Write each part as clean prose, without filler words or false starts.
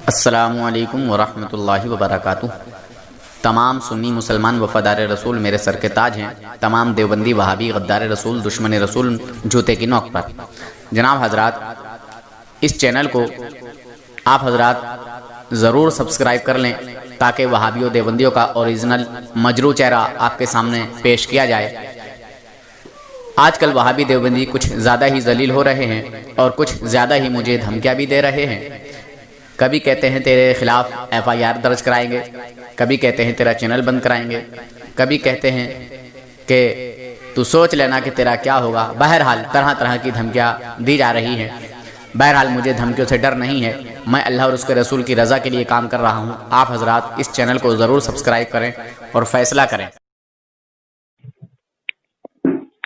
السلام علیکم ورحمۃ اللہ وبرکاتہ۔ تمام سنی مسلمان وفادار رسول میرے سر کے تاج ہیں، تمام دیوبندی وہابی غدار رسول دشمن رسول جوتے کی نوک پر۔ جناب حضرات، اس چینل کو آپ حضرات ضرور سبسکرائب کر لیں تاکہ وہابیوں دیوبندیوں کا اوریجنل مجروح چہرہ آپ کے سامنے پیش کیا جائے۔ آج کل وہابی دیوبندی کچھ زیادہ ہی ذلیل ہو رہے ہیں اور کچھ زیادہ ہی مجھے دھمکیاں بھی دے رہے ہیں۔ کبھی کہتے ہیں تیرے خلاف FIR درج کرائیں گے، کبھی کہتے ہیں تیرا چینل بند کرائیں گے، کبھی کہتے ہیں کہ تو سوچ لینا کہ تیرا کیا ہوگا۔ بہرحال طرح طرح کی دھمکیاں دی جا رہی ہیں۔ بہرحال مجھے دھمکیوں سے ڈر نہیں ہے، میں اللہ اور اس کے رسول کی رضا کے لیے کام کر رہا ہوں۔ آپ حضرات اس چینل کو ضرور سبسکرائب کریں اور فیصلہ کریں۔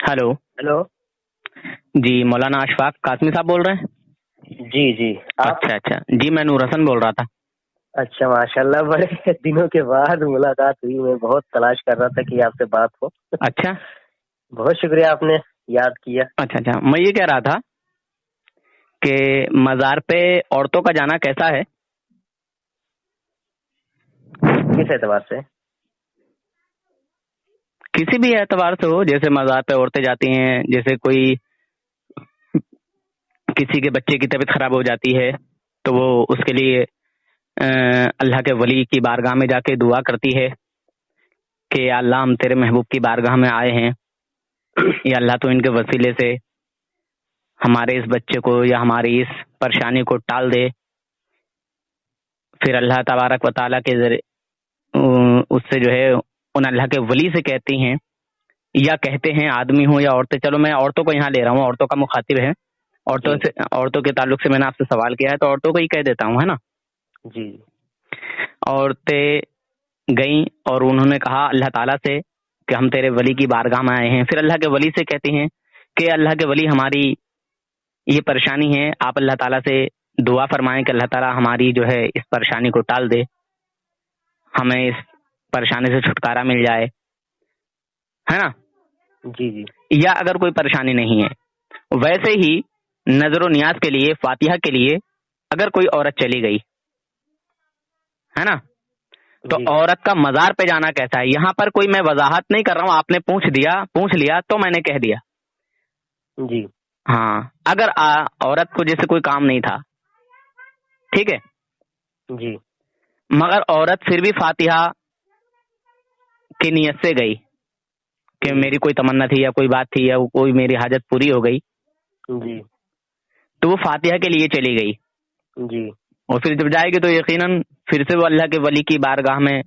ہلو جی، مولانا اشفاق قاسمی صاحب بول رہے ہیں؟ جی اچھا جی، میں نور حسن بول رہا تھا۔ اچھا، ماشاءاللہ، بڑے دنوں کے بعد ملاقات ہوئی۔ میں بہت تلاش کر رہا تھا کہ آپ سے بات ہو۔ اچھا، بہت شکریہ، آپ نے یاد کیا۔ اچھا میں یہ کہہ رہا تھا کہ مزار پہ عورتوں کا جانا کیسا ہے؟ کس اعتبار سے؟ کسی بھی اعتبار سے ہو، جیسے مزار پہ عورتیں جاتی ہیں، جیسے کوئی کسی کے بچے کی طبیعت خراب ہو جاتی ہے تو وہ اس کے لیے اللہ کے ولی کی بارگاہ میں جا کے دعا کرتی ہے کہ یا اللہ ہم تیرے محبوب کی بارگاہ میں آئے ہیں، یا اللہ تو ان کے وسیلے سے ہمارے اس بچے کو یا ہماری اس پریشانی کو ٹال دے۔ پھر اللہ تبارک و تعالیٰ کے ذریعے اس سے جو ہے ان اللہ کے ولی سے کہتی ہیں یا کہتے ہیں، آدمی ہوں یا عورتیں، چلو میں عورتوں کو یہاں لے رہا ہوں، عورتوں کا مخاطب ہے، عورتوں کے تعلق سے میں نے آپ سے سوال کیا ہے تو عورتوں کو ہی کہہ دیتا ہوں، ہے نا؟ جی، عورتیں گئیں اور انہوں نے کہا اللہ تعالیٰ سے کہ ہم تیرے ولی کی بارگاہ میں آئے ہیں۔ پھر اللہ کے ولی سے کہتی ہیں کہ اللہ کے ولی ہماری یہ پریشانی ہے، آپ اللہ تعالیٰ سے دعا فرمائیں کہ اللہ تعالیٰ ہماری جو ہے اس پریشانی کو ٹال دے، ہمیں اس پریشانی سے چھٹکارا مل جائے، ہے نا؟ جی، یا اگر کوئی پریشانی نہیں ہے، ویسے ہی نظر و نیاز کے لیے، فاتحہ کے لیے اگر کوئی عورت چلی گئی، ہے نا، تو عورت کا مزار پہ جانا کیسا ہے؟ یہاں پر کوئی میں وضاحت نہیں کر رہا ہوں، آپ نے پوچھ لیا تو میں نے کہہ دیا۔ جی، ہاں، اگر عورت کو جیسے کوئی کام نہیں تھا، ٹھیک ہے جی، مگر عورت پھر بھی فاتحہ کی نیت سے گئی کہ میری کوئی تمنا تھی یا کوئی بات تھی یا کوئی میری حاجت پوری ہو گئی، جی، تو وہ فاتحہ کے لیے چلی گئی، جی، اور پھر جب جائے گی تو یقیناً پھر سے وہ اللہ کے ولی کی بارگاہ میں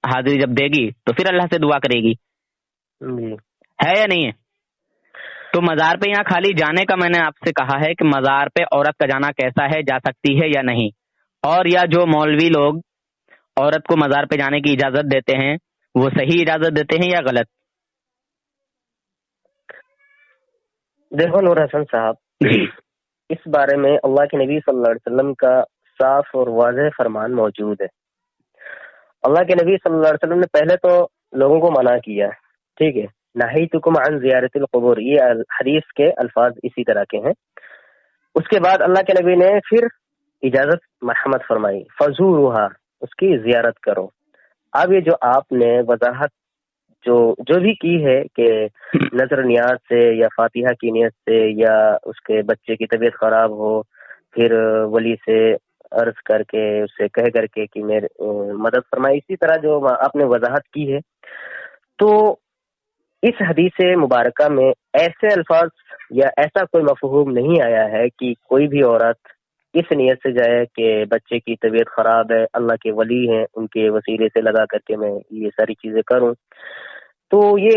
حاضری جب دے گی تو پھر اللہ سے دعا کرے گی، جی، ہے یا نہیں ہے؟ تو مزار پہ یہاں خالی جانے کا میں نے آپ سے کہا ہے کہ مزار پہ عورت کا جانا کیسا ہے، جا سکتی ہے یا نہیں، اور یا جو مولوی لوگ عورت کو مزار پہ جانے کی اجازت دیتے ہیں وہ صحیح اجازت دیتے ہیں یا غلط؟ دیکھو نور حسن صاحب، اس بارے میں اللہ کے نبی صلی اللہ علیہ وسلم کا صاف اور واضح فرمان موجود ہے۔ اللہ کے نبی صلی اللہ علیہ وسلم نے پہلے تو لوگوں کو منع کیا، ٹھیک ہے، نہیتکم عن زیارت القبور، یہ حدیث کے الفاظ اسی طرح کے ہیں۔ اس کے بعد اللہ کے نبی نے پھر اجازت مرحمت فرمائی، فزوروہا، اس کی زیارت کرو۔ اب یہ جو آپ نے وضاحت جو بھی کی ہے کہ نظر نیاز سے یا فاتحہ کی نیت سے یا اس کے بچے کی طبیعت خراب ہو، پھر ولی سے عرض کر کے اس سے کہہ کر کے کہ میرے مدد فرمائی، اسی طرح جو آپ نے وضاحت کی ہے، تو اس حدیث مبارکہ میں ایسے الفاظ یا ایسا کوئی مفہوم نہیں آیا ہے کہ کوئی بھی عورت اس نیت سے جائے کہ بچے کی طبیعت خراب ہے، اللہ کے ولی ہیں، ان کے وسیلے سے لگا کر کے میں یہ ساری چیزیں کروں۔ تو یہ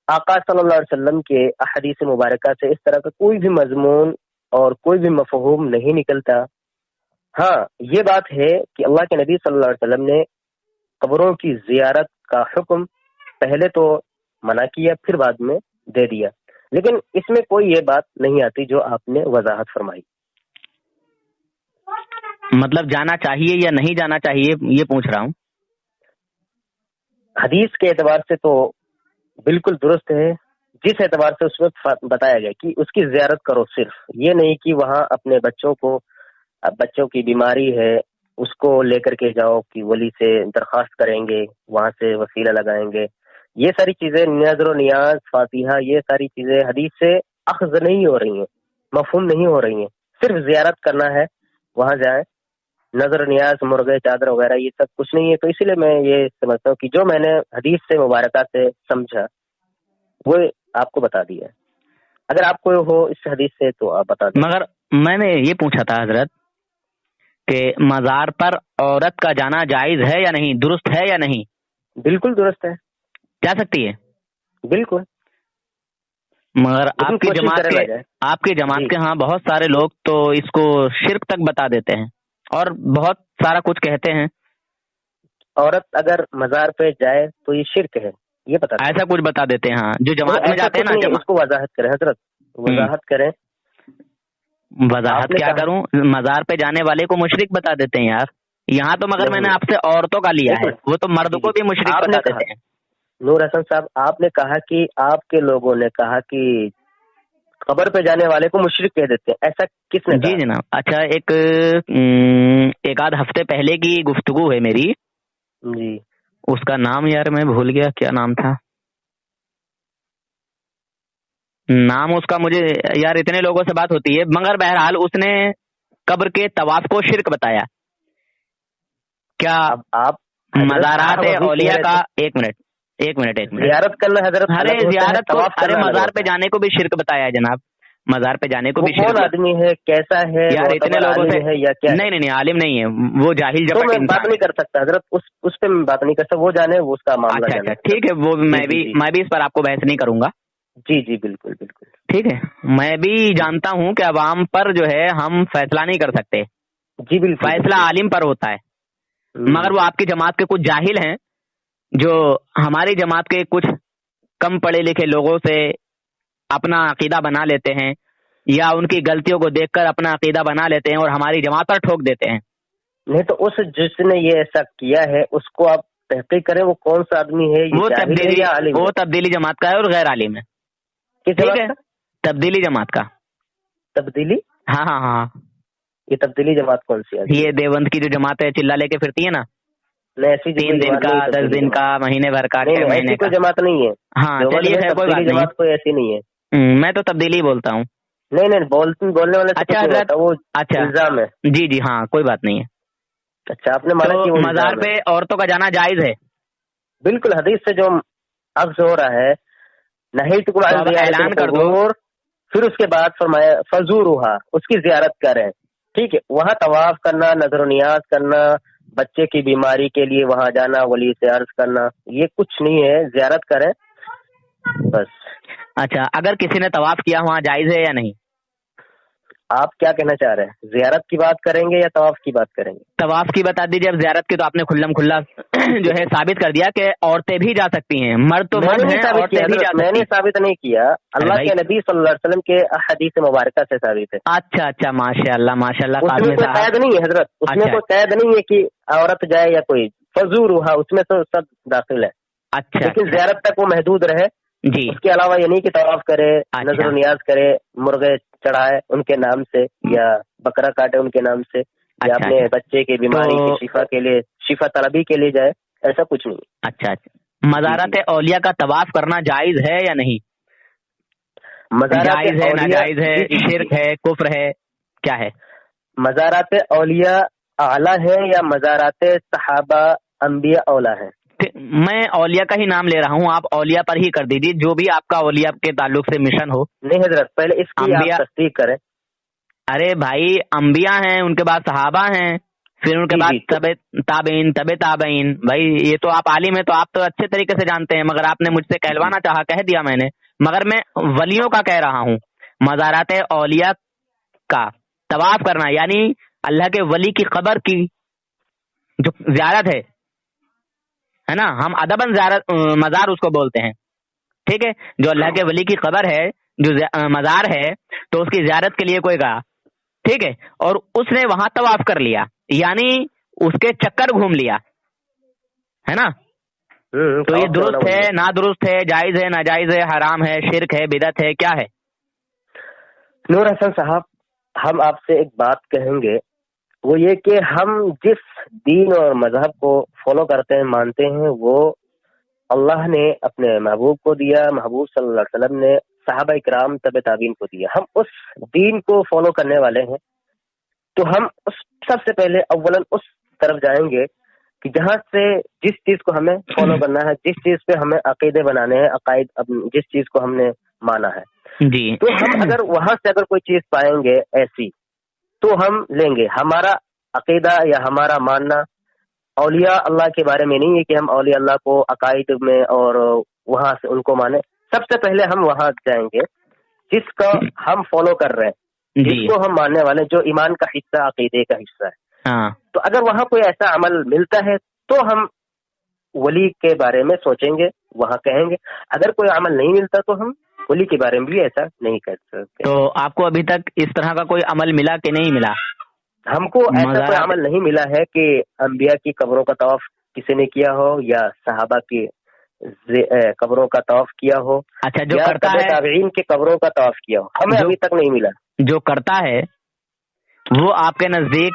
آقا صلی اللہ علیہ وسلم کے احادیث مبارکہ سے اس طرح کا کوئی بھی مضمون اور کوئی بھی مفہوم نہیں نکلتا۔ ہاں، یہ بات ہے کہ اللہ کے نبی صلی اللہ علیہ وسلم نے قبروں کی زیارت کا حکم پہلے تو منع کیا، پھر بعد میں دے دیا، لیکن اس میں کوئی یہ بات نہیں آتی جو آپ نے وضاحت فرمائی۔ مطلب جانا چاہیے یا نہیں جانا چاہیے یہ پوچھ رہا ہوں۔ حدیث کے اعتبار سے تو بالکل درست ہے، جس اعتبار سے اس وقت بتایا گیا کہ اس کی زیارت کرو، صرف یہ نہیں کہ وہاں اپنے بچوں کو اب بچوں کی بیماری ہے اس کو لے کر کے جاؤ کہ ولی سے درخواست کریں گے، وہاں سے وسیلہ لگائیں گے. یہ ساری چیزیں نظر و نیاز، فاتحہ، یہ ساری چیزیں حدیث سے اخذ نہیں ہو رہی ہیں، مفہوم نہیں ہو رہی ہیں. صرف زیارت کرنا ہے، وہاں جائیں. نظر و نیاز، مرغے، چادر وغیرہ یہ سب کچھ نہیں ہے. تو اسی لیے میں یہ سمجھتا ہوں کہ جو میں نے حدیث سے مبارکہ سے سمجھا وہ آپ کو بتا دیا. اگر آپ کو ہو اس حدیث سے تو آپ بتا دیں. مگر میں نے یہ پوچھا تھا حضرت کہ مزار پر عورت کا جانا جائز ہے یا نہیں، درست ہے یا نہیں؟ بالکل درست ہے، جا سکتی ہے بالکل. مگر آپ کی جماعت کے ہاں بہت سارے لوگ تو اس کو شرک تک بتا دیتے ہیں اور بہت سارا کچھ کہتے ہیں. عورت اگر مزار پہ جائے تو یہ شرک ہے، یہ بتا ایسا کچھ بتا دیتے ہیں. ہاں جو جماعت میں جاتے ہیں نا، اس کو وضاحت کریں حضرت، وضاحت کریں. وضاحت کیا کروں؟ مزار پہ جانے والے کو مشرک بتا دیتے ہیں یار. یہاں تو مگر میں نے آپ سے عورتوں کا لیا ہے، وہ تو مرد کو بھی مشرک بتا دیتے ہیں. نور حسن صاحب، آپ نے کہا کہ آپ کے لوگوں نے کہا کہ قبر پہ جانے والے کو مشرک کہہ دیتے ہیں، ایسا کس نے کہا؟ جی جناب. اچھا ایک آدھ ہفتے پہلے کی گفتگو ہے میری جی. اس کا نام یار میں بھول گیا، کیا نام تھا؟ نام اس کا مجھے یار، اتنے لوگوں سے بات ہوتی ہے. مگر بہرحال اس نے قبر کے طواف کو شرک بتایا. کیا آپ مزارات اولیاء کا ایک منٹ زیارت کرنا حضرت، ارے زیارت کو، ارے مزار پہ جانے کو بھی شرک بتایا ہے جناب. مزار پہ جانے کو بھی شرک. کون آدمی ہے، کیسا ہے یار؟ اتنے لوگوں سے ہے یا کیا؟ نہیں عالم نہیں ہے وہ، جاہل تو میں بات نہیں کر سکتا حضرت، اس پہ میں بات نہیں کر سکتا، وہ جانے اس کا معاملہ. اچھا ٹھیک ہے، وہ میں بھی اس پر آپ کو بحث نہیں کروں گا. جی جی بالکل بالکل ٹھیک ہے. میں بھی جانتا ہوں کہ عوام پر جو ہے ہم فیصلہ نہیں کر سکتے. جی بالکل، فیصلہ عالم پر ہوتا ہے. مگر وہ آپ کی جماعت کے کچھ جاہل ہیں جو ہماری جماعت کے کچھ کم پڑھے لکھے لوگوں سے اپنا عقیدہ بنا لیتے ہیں، یا ان کی غلطیوں کو دیکھ کر اپنا عقیدہ بنا لیتے ہیں اور ہماری جماعت پر ٹھوک دیتے ہیں. نہیں تو اس جس نے یہ ایسا کیا ہے اس کو آپ تحقیق کریں، وہ کون سا آدمی ہے، وہ تبدیلی جماعت کا ہے اور غیر عالم ہے. ٹھیک ہے، تبدیلی جماعت کا. تبدیلی؟ ہاں. یہ تبدیلی جماعت کون سی ہے؟ یہ دیوبند کی جو جماعت ہے، چلا لے کے پھرتی ہے نا، 3 دن کا، 10 دن کا، مہینے بھر کا، 6 مہینے کا. کوئی جماعت نہیں ہے. ہاں چلیے خیر، کوئی بات نہیں، جماعت کوئی ایسی نہیں ہے. میں تو تبدیلی بولتا ہوں. نہیں بولنے والے. اچھا حضرت، وہ اچھا الزام ہے. جی ہاں کوئی بات نہیں ہے. اچھا آپ نے مانا کہ مزار پہ عورتوں کا جانا جائز ہے؟ بالکل، حدیث سے جو اخذ ہو رہا ہے، نہیں تو اعلان کر دو. پھر اس کے بعد فرمایا فزورھا، اس کی زیارت کریں. ٹھیک ہے، وہاں طواف کرنا، نظر و نیاز کرنا، بچے کی بیماری کے لیے وہاں جانا، ولی سے عرض کرنا، یہ کچھ نہیں ہے. زیارت کریں بس. اچھا اگر کسی نے طواف کیا وہاں جائز ہے یا نہیں؟ آپ کیا کہنا چاہ رہے ہیں، زیارت کی بات کریں گے یا طواف کی بات کریں گے؟ طواف کی بتا دیجیے. اب زیارت کی تو آپ نے کھلم کھلا جو ہے ثابت کر دیا کہ عورتیں بھی جا سکتی ہیں، مرد تو مرد ہیں، عورتیں بھی جا سکتی ہیں. میں نے ثابت نہیں کیا، اللہ کے نبی صلی اللہ علیہ وسلم کے حدیث مبارکہ سے ثابت ہے. اچھا ماشاء اللہ. اس میں کوئی قید نہیں ہے حضرت، اس میں کوئی قید نہیں ہے کہ عورت جائے یا کوئی. فزورھا اس میں تو سب داخل ہے. اچھا لیکن زیارت تک وہ محدود رہے. جی. اس کے علاوہ یہ نہیں کہ طواف کرے، نظر و نیاز کرے، مرغے چڑھائے ان کے نام سے یا بکرا کاٹے ان کے نام سے، یا اپنے بچے کی بیماری کی شفا کے لیے، شفا طلبی کے لیے جائے، ایسا کچھ نہیں. اچھا مزارات اولیاء کا طواف کرنا جائز ہے یا نہیں؟ جائز ہے، ناجائز ہے، شرک ہے، کفر ہے، کیا ہے؟ مزارات اولیاء اعلیٰ ہے یا مزارات صحابہ انبیاء اولیٰ ہے؟ میں اولیاء کا ہی نام لے رہا ہوں، آپ اولیاء پر ہی کر دیجیے، جو بھی آپ کا اولیاء کے تعلق سے مشن ہو. نہیں حضرت، پہلے اس کی آپ تصدیق کریں. ارے بھائی، انبیاء ہیں، ان کے بعد صحابہ ہیں، پھر ان کے بعد تابعین. بھائی یہ تو آپ عالم ہیں تو آپ تو اچھے طریقے سے جانتے ہیں، مگر آپ نے مجھ سے کہلوانا چاہا، کہہ دیا میں نے. مگر میں ولیوں کا کہہ رہا ہوں. مزارات اولیاء کا طواف کرنا یعنی اللہ کے ولی کی قبر کی جو زیارت ہے نا، ہم ادباً مزار اس کو بولتے ہیں. ٹھیک ہے، جو اللہ کے ولی کی قبر ہے، جو مزار ہے، تو اس کی زیارت کے لیے کوئی گیا، ٹھیک ہے، اور اس نے وہاں طواف کر لیا، یعنی اس کے چکر گھوم لیا، ہے نا. تو یہ درست ہے، نادرست ہے، جائز ہے، ناجائز ہے، حرام ہے، شرک ہے، بدعت ہے، کیا ہے؟ نور حسن صاحب، ہم آپ سے ایک بات کہیں گے وہ یہ کہ ہم جس دین اور مذہب کو فالو کرتے ہیں، مانتے ہیں، وہ اللہ نے اپنے محبوب کو دیا، محبوب صلی اللہ علیہ وسلم نے صحابہ کرام تبع تابعین کو دیا. ہم اس دین کو فالو کرنے والے ہیں، تو ہم سب سے پہلے اولاً اس طرف جائیں گے کہ جہاں سے جس چیز کو ہمیں فالو کرنا ہے، جس چیز پہ ہمیں عقیدے بنانے ہیں، عقائد، جس چیز کو ہم نے مانا ہے، جی، تو ہم اگر وہاں سے اگر کوئی چیز پائیں گے ایسی تو ہم لیں گے. ہمارا عقیدہ یا ہمارا ماننا اولیاء اللہ کے بارے میں نہیں ہے کہ ہم اولیاء اللہ کو عقائد میں اور وہاں سے ان کو مانیں. سب سے پہلے ہم وہاں جائیں گے جس کا ہم فالو کر رہے ہیں، جس جی، کو ہم ماننے والے، جو ایمان کا حصہ، عقیدے کا حصہ ہے. ہاں، تو اگر وہاں کوئی ایسا عمل ملتا ہے تو ہم ولی کے بارے میں سوچیں گے، وہاں کہیں گے. اگر کوئی عمل نہیں ملتا تو ہم ولی کے بارے میں بھی ایسا نہیں کہہ سکتے. تو آپ کو ابھی تک اس طرح کا کوئی عمل ملا کہ نہیں ملا؟ ہم کو ایسا کوئی مزارات- عمل نہیں ملا ہے کہ انبیاء کی قبروں کا طواف کسی نے کیا ہو یا صحابہ کی قبروں کا طواف کیا ہو اچھا، جو یا کرتا تبع ہے، تابعین کی قبروں کا طواف کیا ہو، ہمیں جو- ابھی تک نہیں ملا. جو کرتا ہے وہ آپ کے نزدیک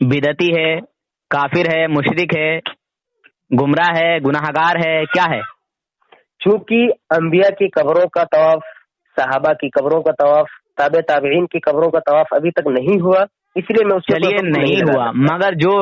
بدعتی ہے، کافر ہے، مشرک ہے، گمراہ ہے، گناہ گار ہے، کیا ہے؟ چونکہ انبیاء کی قبروں کا طواف، صحابہ کی قبروں کا طواف، تابع تابعین کی قبروں کا طواف ابھی تک نہیں ہوا، اس لیے میں اس چلیے کو نہیں لگا ہوا، سکتا. مگر جو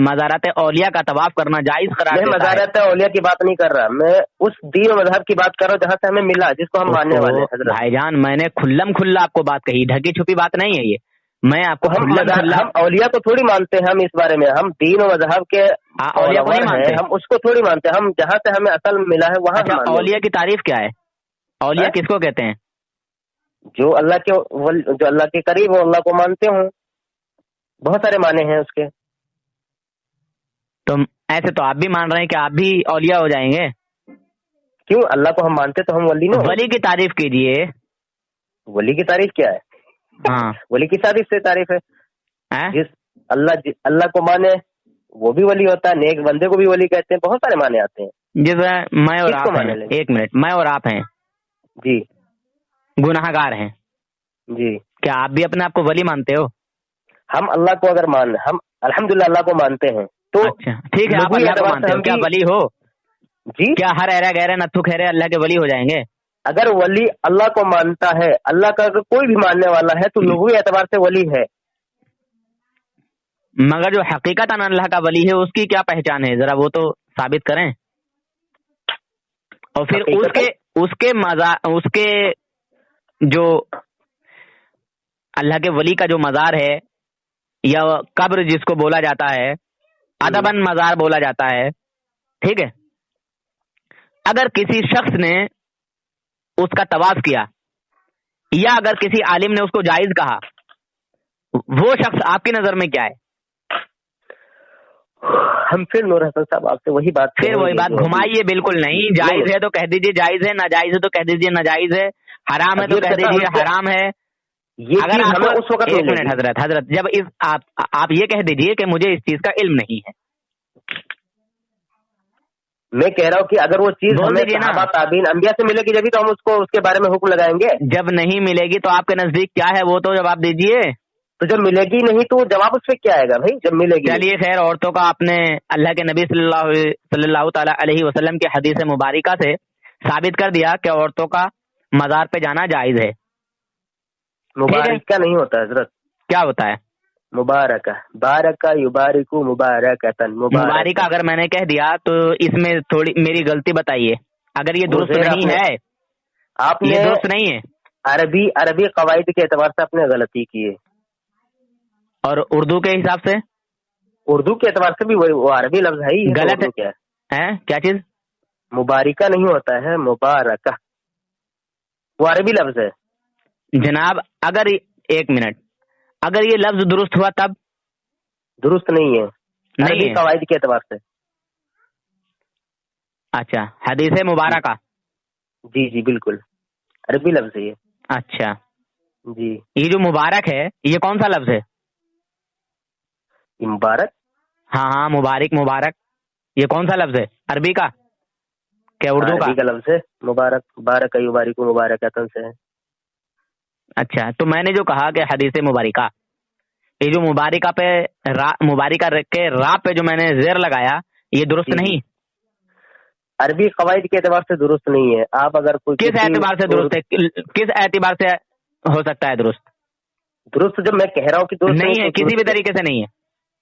مزارات اولیاء کا طواف کرنا جائز قرار میں دیتا ہے. مزارات اولیاء کی بات نہیں کر رہا، میں اس دین و مذہب کی بات کر رہا ہوں جہاں سے ہمیں ملا، جس کو ہم ماننے والے ہیں. حضرت بھائی جان، میں نے کھلم کھلا آپ کو بات کہی، ڈھکی چھپی بات نہیں ہے یہ. میں آپ تو کو کھلم کھلا، ہم اولیاء کو تھوڑی مانتے ہیں. ہم اس بارے میں، ہم دین و مذہب کے اولیاء کو نہیں فالوور ہیں، مانتے. ہم اس کو تھوڑی مانتے ہیں. ہم جہاں سے ہمیں اصل ملا ہے وہاں اچھا، ہم مانتے اولیاء ہیں. کی تعریف کیا ہے؟ اولیاء ہاں؟ کس کو کہتے ہیں؟ جو اللہ کے قریب ہو، اللہ کو مانتے ہوں. بہت سارے معنی ہیں اس کے. تو ایسے تو آپ بھی مان رہے ہیں کہ آپ بھی اولیاء ہو جائیں گے. کیوں؟ اللہ کو ہم مانتے تو ہم ولی نہ ہوں. ولی کی تعریف کیجئے. ولی کی تعریف کیا ہے؟ ہاں، ولی کی تعریف سے تعریف ہے ہیں؟ جس اللہ کو مانے وہ بھی ولی ہوتا ہے، نیک بندے کو بھی ولی کہتے ہیں. بہت سارے معنی آتے ہیں. جیسے میں اور کس کو آپ ہیں، مانے لیں گے؟ ایک منٹ، میں اور آپ ہیں، جی گناہ گار ہیں، جی. کیا آپ بھی اپنے آپ کو ولی مانتے ہو؟ ہم اللہ کو اگر ہم الحمدللہ اللہ کو مانتے ہیں تو اچھا ٹھیک ہے، آپ لغوی اللہ کو اعتبار مانتے سے ہو، ہم کیا بھی. ولی ہو؟ جی، کیا ہر ایرا گہرے نتھو خیرے اللہ کے ولی ہو جائیں گے؟ اگر ولی اللہ کو مانتا ہے، اللہ کا اگر کوئی بھی ماننے والا ہے تو لغوی اعتبار سے ولی ہے. مگر جو حقیقت اللہ کا ولی ہے اس کی کیا پہچان ہے؟ ذرا وہ تو ثابت کریں. اور پھر اس کے جو اللہ کے ولی کا جو مزار ہے یا قبر جس کو بولا جاتا ہے، ادباً مزار بولا جاتا ہے، ٹھیک ہے. اگر کسی شخص نے اس کا طواف کیا یا اگر کسی عالم نے اس کو جائز کہا، وہ شخص آپ کی نظر میں کیا ہے؟ ہم پھر نور حسن صاحب آپ سے وہی بات پھر وہی بات گھمائیے، بالکل نہیں. جائز ہے تو کہہ دیجئے جائز ہے، ناجائز ہے تو کہہ دیجئے ناجائز ہے، حرام ہے تو کہہ دیجئے حرام ہے. یہ اگر چیز آپ ہمیں اس وقت ایک ملے منٹ گی. حضرت جب آپ یہ کہہ دیجئے کہ مجھے اس چیز کا علم نہیں ہے. میں کہہ رہا ہوں کہ اگر وہ چیز بول ہمیں دیجیے نا. صحابہ تابعین انبیاء سے ملے گی جبھی تو ہم اس کو اس کے بارے میں حکم لگائیں گے. جب نہیں ملے گی تو آپ کے نزدیک کیا ہے وہ تو جواب دیجئے. تو جب ملے گی نہیں تو جواب اس پہ کیا آئے گا بھائی؟ جب ملے گی. چلیے خیر، عورتوں کا آپ نے اللہ کے نبی صلی اللہ تعالی علیہ وسلم کی حدیث مبارکہ سے ثابت کر دیا کہ عورتوں کا مزار پہ جانا جائز ہے. مبارکہ نہیں ہوتا حضرت. کیا ہوتا ہے؟ مبارکہ. بارکہ یبارکو مبارکتن. مبارکہ اگر میں نے کہہ دیا تو اس میں تھوڑی میری غلطی بتائیے. اگر یہ درست نہیں ہے، آپ نے یہ درست نہیں ہے. عربی قواعد کے اعتبار سے آپ نے غلطی کی ہے. اور اردو کے حساب سے؟ اردو کے اعتبار سے بھی وہ عربی لفظ ہے ہی. غلط کیا ہے؟ کیا چیز؟ مبارکہ نہیں ہوتا ہے، مبارکہ وہ عربی لفظ ہے جناب. اگر ایک منٹ، اگر یہ لفظ درست ہوا تب؟ درست نہیں ہے عربی ہے. قواعد کے اعتبار سے. اچھا، حدیث مبارکہ. جی جی بالکل عربی لفظ ہے یہ. اچھا جی. یہ جو مبارک ہے یہ کون سا لفظ ہے؟ مبارک. ہاں مبارک یہ کون سا لفظ ہے؟ عربی کا کیا اردو کا؟ عربی کا لفظ ہے مبارک. بارک یبارک مبارکتن سے ہے. اچھا، تو میں نے جو کہا کہ حدیث مبارکہ، یہ جو مبارکہ پہ مبارکہ کے را پہ جو میں نے زیر لگایا یہ درست نہیں؟ عربی قواعد کے اعتبار سے درست نہیں ہے. آپ اگر کوئی کس اعتبار سے درست ہے؟ کس اعتبار سے ہو سکتا ہے درست؟ جب میں کہہ رہا ہوں کہ درست نہیں ہے، کسی بھی طریقے سے نہیں ہے.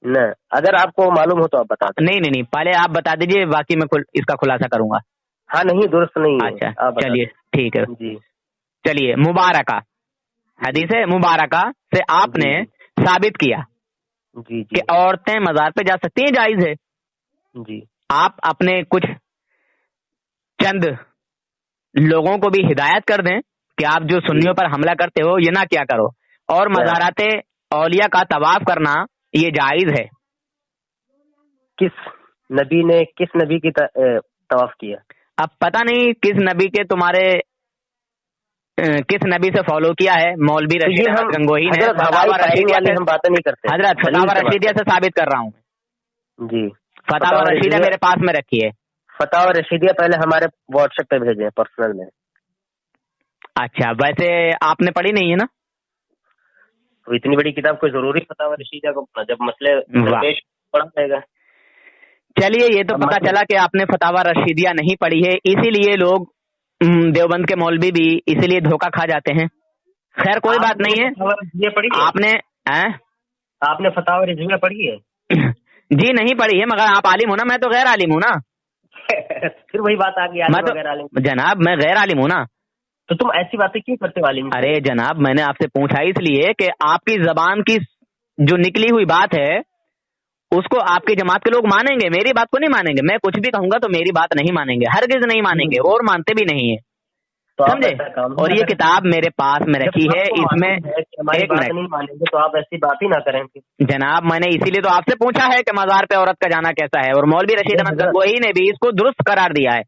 نہ اگر آپ کو معلوم ہو تو آپ بتا دیں. نہیں، پہلے آپ بتا دیجئے، باقی میں اس کا خلاصہ کروں گا. ہاں نہیں، درست نہیں ہے. اچھا چلیے ٹھیک ہے جی. چلیے، مبارکہ حدیث مبارکہ سے آپ نے ثابت کیا جی کہ عورتیں مزار پہ جا سکتی ہیں، جائز ہے. جی. آپ اپنے کچھ چند لوگوں کو بھی ہدایت کر دیں کہ آپ جو سنیوں پر حملہ کرتے ہو یہ نہ کیا کرو، اور مزارات اولیاء کا طواف کرنا یہ جائز ہے. کس نبی کی طواف کیا؟ اب پتہ نہیں کس نبی کے کس نبی سے فالو کیا ہے. مولوی رشید احمد گنگوہی نے ہم باتیں نہیں کرتے حضرت فتاوی رشیدیہ سے ثابت کر رہا ہوں. جی. فتاوی رشیدیہ میرے پاس میں رکھی ہے. فتاوی رشیدیہ پہلے ہمارے واٹس ایپ پہ بھیجیں پرسنل میں. اچھا، ویسے آپ نے پڑھی نہیں ہے نا؟ اتنی بڑی کتاب کوئی ضروری فتاوی رشیدیہ کو جب مسئلے درپیش پڑھا جائے گا. چلیے، یہ تو پتہ چلا کہ آپ نے فتاوی رشیدیہ نہیں پڑھی ہے، اسی لیے لوگ دیوبند کے مولوی بھی اسی لیے دھوکہ کھا جاتے ہیں. خیر کوئی بات نہیں ہے. آپ نے فتاوی رشیدیہ پڑھی ہے؟ جی نہیں پڑھی ہے، مگر آپ عالم ہو نا، میں تو غیر عالم ہوں نا. پھر وہی بات آ گئی. جناب میں غیر عالم ہوں نا. تو تم ایسی باتیں کیوں کرتے عالم؟ ارے جناب، میں نے آپ سے پوچھا اس لیے کہ آپ کی زبان کی جو نکلی ہوئی بات ہے اس کو آپ کی جماعت کے لوگ مانیں گے، میری بات کو نہیں مانیں گے. میں کچھ بھی کہوں گا تو میری بات نہیں مانیں گے، ہرگز نہیں مانیں گے، اور مانتے بھی نہیں ہیں، سمجھے؟ اور یہ کتاب میرے پاس میں رکھی ہے، اس میں ایک منٹ. نہیں مانیں گے تو آپ ایسی بات ہی نہ کریں. جناب میں نے اسی لیے تو آپ سے پوچھا ہے کہ مزار پہ عورت کا جانا کیسا ہے، اور مولوی رشید احمد گنگوہی نے بھی اس کو درست قرار دیا ہے.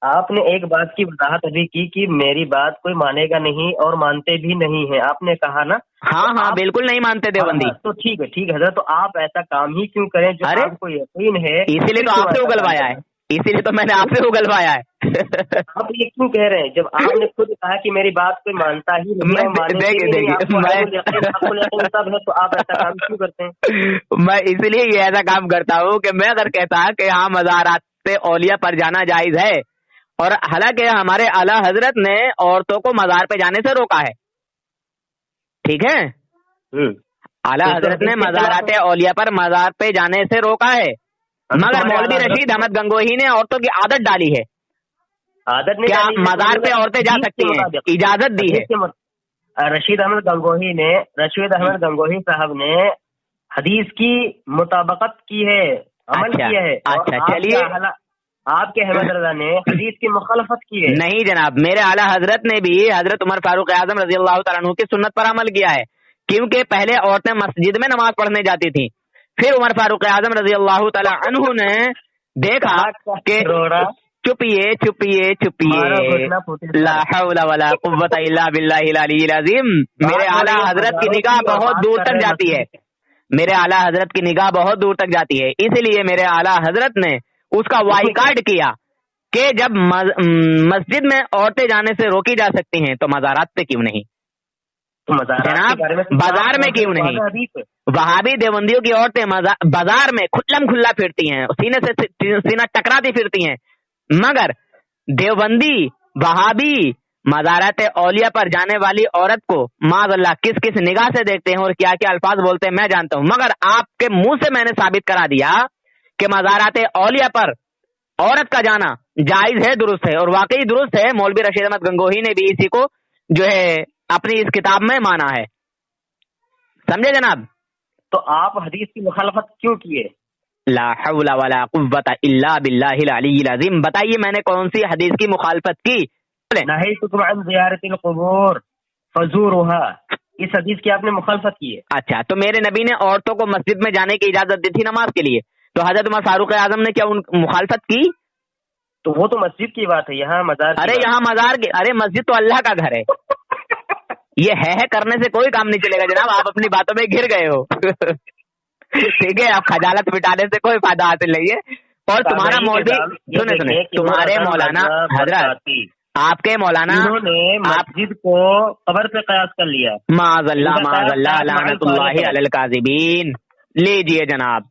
آپ نے ایک بات کی وضاحت ابھی کی کہ میری بات کوئی مانے گا نہیں اور مانتے بھی نہیں ہیں، آپ نے کہا نا. ہاں بالکل نہیں مانتے دیوبندی. تو ٹھیک ہے حضرت، تو آپ ایسا کام ہی کیوں کریں جو آپ کو یقین ہے؟ اسی لیے تو آپ سے اگلوایا ہے، اسی لیے تو میں نے آپ سے اگلوایا ہے. آپ یہ کیوں کہہ رہے ہیں جب آپ نے خود کہا کہ میری بات کوئی مانتا ہی نہیں؟ دیکھیے تو آپ ایسا کام کیوں کرتے ہیں؟ میں اس لیے یہ ایسا کام کرتا ہوں کہ میں اگر کہتا کہ ہاں مزارات اولیاء پر جانا جائز ہے، اور حالانکہ ہمارے اعلیٰ حضرت نے عورتوں کو مزار پہ جانے سے روکا ہے، ٹھیک ہے؟ اعلیٰ حضرت نے مزارات اولیاء پر مزار پہ جانے سے روکا ہے، مگر مولوی رشید احمد گنگوہی نے عورتوں کی عادت ڈالی ہے. عادت کیا مزار پہ عورتیں جا سکتی ہیں؟ اجازت دی ہے. رشید احمد گنگوہی صاحب نے حدیث کی مطابقت کی ہے، عمل کیا ہے. اچھا چلیے، آپ کے احمد رضا نے حدیث کی مخالفت کی ہے. نہیں جناب، میرے اعلیٰ حضرت نے بھی حضرت عمر فاروق اعظم رضی اللہ تعالیٰ عنہ کی سنت پر عمل کیا ہے، کیونکہ پہلے عورتیں مسجد میں نماز پڑھنے جاتی تھیں، پھر عمر فاروق اعظم رضی اللہ تعالیٰ عنہ نے دیکھا کہ چپیے لا حول ولا قوت الا باللہ العلی العظیم. میرے اعلیٰ حضرت کی نگاہ بہت دور تک جاتی ہے، میرے اعلیٰ حضرت کی نگاہ بہت دور تک جاتی ہے، اس لیے میرے اعلیٰ حضرت نے اس کا بائیکاٹ کیا کہ جب مسجد میں عورتیں جانے سے روکی جا سکتی ہیں تو مزارات پہ کیوں نہیں؟ جناب بازار میں کیوں نہیں؟ وہابی دیوبندیوں کی عورتیں بازار میں کھلم کھلا پھرتی ہیں، سینے سے سینہ ٹکراتی پھرتی ہیں، مگر دیوبندی وہابی مزارات اولیاء پر جانے والی عورت کو معاذ اللہ کس کس نگاہ سے دیکھتے ہیں اور کیا کیا الفاظ بولتے ہیں میں جانتا ہوں. مگر آپ کے منہ سے میں نے ثابت کرا دیا کہ مزارات اولیاء پر عورت کا جانا جائز ہے، درست ہے، اور واقعی درست ہے. مولوی رشید احمد گنگوہی نے بھی اسی کو جو ہے اپنی اس کتاب میں مانا ہے، سمجھے جناب؟ تو آپ حدیث کی مخالفت کیوں کیے؟ لا حول ولا قوت الا باللہ العلی العظیم. بتائیے میں نے کون سی حدیث کی مخالفت کی؟ نہیتکم عن زیارت القبور فزورها، اس حدیث کی آپ نے مخالفت کی ہے. اچھا، تو میرے نبی نے عورتوں کو مسجد میں جانے کی اجازت دی تھی نماز کے لیے، تو حضرت عمر فاروق اعظم نے کیا ان مخالفت کی؟ تو وہ تو مسجد کی بات ہے، یہاں مزار. ارے یہاں مزار کی، ارے مسجد تو اللہ کا گھر ہے. یہ ہے کرنے سے کوئی کام نہیں چلے گا جناب، آپ اپنی باتوں میں گر گئے ہو. ٹھیک ہے، آپ خجالت مٹانے سے کوئی فائدہ حاصل نہیں ہے. اور تمہارا مولوی سنے تمہارے مولانا حضرت آپ کے مولانا انہوں نے مسجد کو قبر پہ قیاس کر لیا. معاذ اللہ لعنت اللہ علی الکاذبین. لیجئے جناب،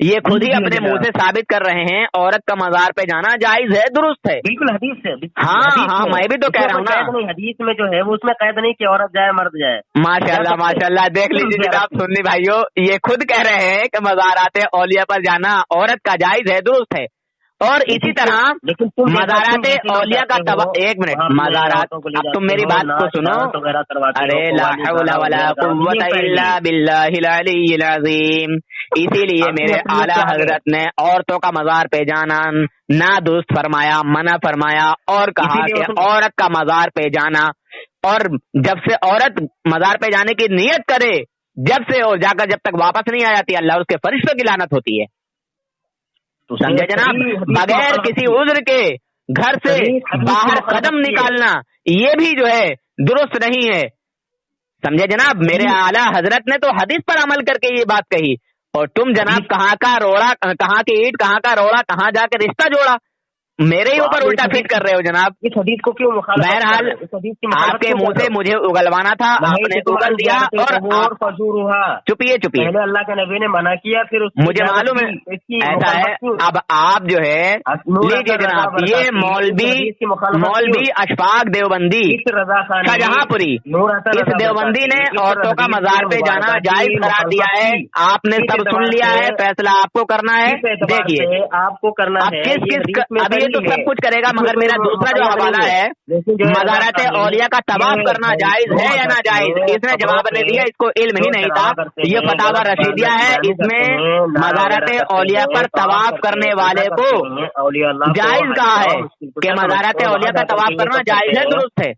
یہ خود ہی اپنے منہ سے ثابت کر رہے ہیں عورت کا مزار پہ جانا جائز ہے، درست ہے. بالکل حدیث سے. ہاں میں بھی تو کہہ رہا ہوں نا، حدیث میں جو ہے وہ اس میں قید نہیں کہ عورت جائے مرد جائے. ماشاء اللہ دیکھ لیجیے جناب سنی بھائیو، یہ خود کہہ رہے ہیں کہ مزارات اولیاء پر جانا عورت کا جائز ہے، درست ہے. اور اسی طرح مزارات اولیاء کا ایک منٹ مزارات، اب تم میری بات کو سنو. ارے لا حول ولا قوت الا باللہ العلی العظیم. اسی لیے میرے اعلیٰ حضرت نے عورتوں کا مزار پہ جانا نہ درست فرمایا، منع فرمایا، اور کہا کہ عورت کا مزار پہ جانا، اور جب سے عورت مزار پہ جانے کی نیت کرے، جب سے اور جا کر جب تک واپس نہیں آ جاتی، اللہ اور اس کے فرشتوں کی لعنت ہوتی ہے. سمجھے جناب؟ بغیر کسی عذر کے گھر سے باہر قدم نکالنا یہ بھی جو ہے درست نہیں ہے. سمجھے جناب؟ میرے اعلیٰ حضرت نے تو حدیث پر عمل کر کے یہ بات کہی، اور تم جناب کہاں کا روڑا، کہاں کی اینٹ کہاں کا روڑا، کہاں جا کے رشتہ جوڑا، میرے ہی اوپر الٹا فٹ کر رہے ہو جناب. اس حدیث کو کیوں مخالفت؟ بہرحال آپ کے منہ سے مجھے اگلوانا تھا، آپ نے اگل دیا. اور چپیے اللہ کے نبی نے منع کیا، پھر مجھے معلوم ہے ایسا ہے. اب آپ جو ہے لیجیے جناب، یہ مولوی اشفاق دیوبندی شاہجہاں پوری، اس دیوبندی نے عورتوں کا مزار پہ جانا جائز قرار دیا ہے. آپ نے سب سن لیا ہے، فیصلہ آپ کو کرنا ہے. دیکھیے آپ کو کرنا ہے، ابھی تو سب کچھ کرے گا، مگر میرا دوسرا جو حوالہ ہے مزارات اولیاء کا طواف کرنا جائز ہے یا ناجائز، اس نے جواب نہیں دیا، اس کو علم ہی نہیں تھا. یہ فتاوی رشیدیہ ہے، اس میں مزارات اولیاء پر طواف کرنے والے کو جائز کہا ہے کہ مزارات اولیاء کا طواف کرنا جائز ہے، درست ہے.